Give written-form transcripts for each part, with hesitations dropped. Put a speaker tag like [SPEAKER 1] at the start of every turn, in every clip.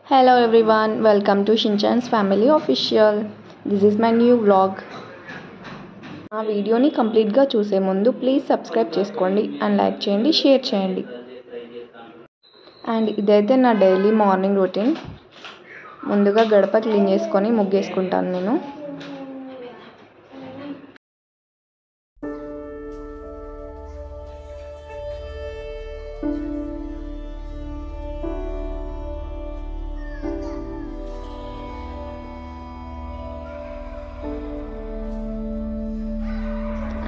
[SPEAKER 1] Hello everyone, welcome to Shinchan's Family Official. This is my new vlog. ఆ వీడియోని కంప్లీట్గా చూసే ముందు ప్లీజ్ సబ్స్క్రైబ్ చేసుకోండి అండ్ లైక్ చేయండి, షేర్ చేయండి. అండ్ ఇదైతే నా డైలీ మార్నింగ్ రొటీన్. ముందుగా గడప క్లీన్ చేసుకొని ముగ్గేసుకుంటాను నేను.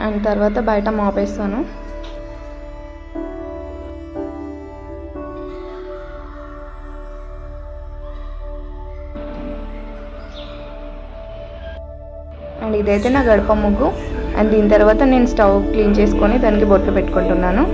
[SPEAKER 1] అండ్ తర్వాత బయట మాపేస్తాను. అండ్ ఇదైతే నా గడప ముగ్గు. అండ్ దీని తర్వాత నేను స్టవ్ క్లీన్ చేసుకొని దానికి బొట్లు పెట్టుకుంటున్నాను.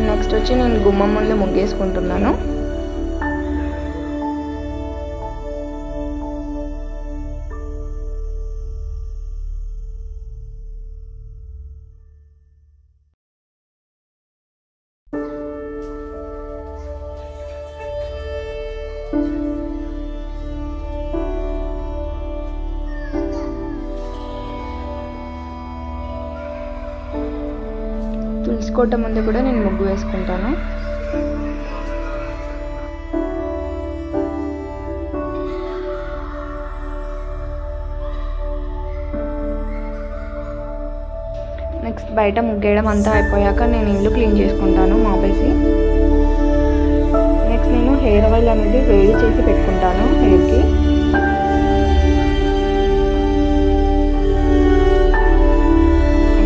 [SPEAKER 1] నెక్స్ట్ వచ్చి నేను గుమ్మం ముందు ముగ్గేసుకుంటున్నాను. తులసికోట ముందు కూడా నేను ముగ్గు వేసుకుంటాను. నెక్స్ట్ బయట ముగ్గేయడం అంతా అయిపోయాక నేను ఇల్లు క్లీన్ చేసుకుంటాను మాపేసి. నెక్స్ట్ నేను హెయిర్ ఆయిల్ అనేది వేడి చేసి పెట్టుకుంటాను హెయిర్కి.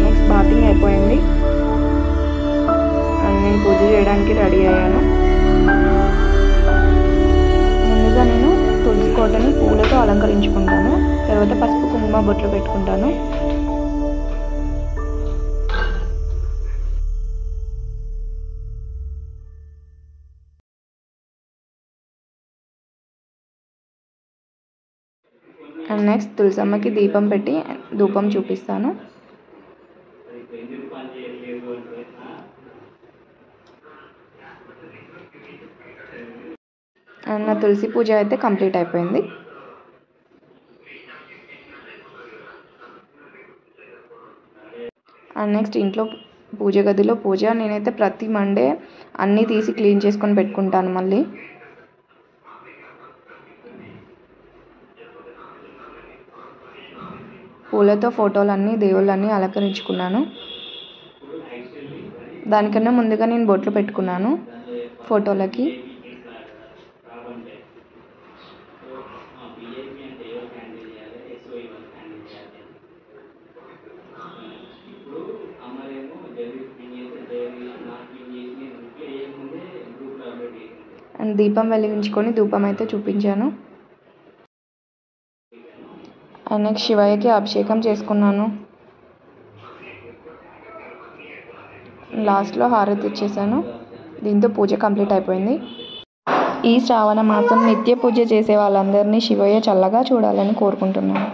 [SPEAKER 1] నెక్స్ట్ బాతింగ్ అయిపోయింది. నేను పూజ చేయడానికి రెడీ అయ్యాను. ముందుగా నేను తులసికోటని పూలతో అలంకరించుకుంటాను. తర్వాత పసుపు కుంకుమ బొట్లు పెట్టుకుంటాను. అండ్ నెక్స్ట్ తులసమ్మకి దీపం పెట్టి ధూపం చూపిస్తాను. అండ్ నా తులసి పూజ అయితే కంప్లీట్ అయిపోయింది. అండ్ నెక్స్ట్ ఇంట్లో పూజ గదిలో పూజ. నేనైతే ప్రతి మండే అన్నీ తీసి క్లీన్ చేసుకొని పెట్టుకుంటాను. మళ్ళీ పూలతో ఫోటోలన్నీ దేవుళ్ళన్నీ అలంకరించుకున్నాను. దానికన్నా ముందుగా నేను బొట్లు పెట్టుకున్నాను ఫోటోలకి. అండ్ దీపం వెలిగించుకొని ధూపం అయితే చూపించాను. అండ్ నెక్స్ట్ శివయ్యకి అభిషేకం చేసుకున్నాను. లాస్ట్లో హారతి ఇచ్చేసాను. దీంతో పూజ కంప్లీట్ అయిపోయింది. ఈ శ్రావణ మాసం నిత్య పూజ చేసే వాళ్ళందరినీ శివయ్య చల్లగా చూడాలని కోరుకుంటున్నాను.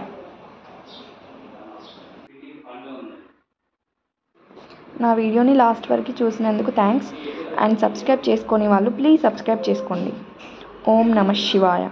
[SPEAKER 1] నా వీడియోని లాస్ట్ వరకు చూసినందుకు థ్యాంక్స్. అండ్ సబ్స్క్రైబ్ చేసుకొని వాళ్ళు ప్లీజ్ సబ్స్క్రైబ్ చేసుకోండి. ఓం నమః శివాయ.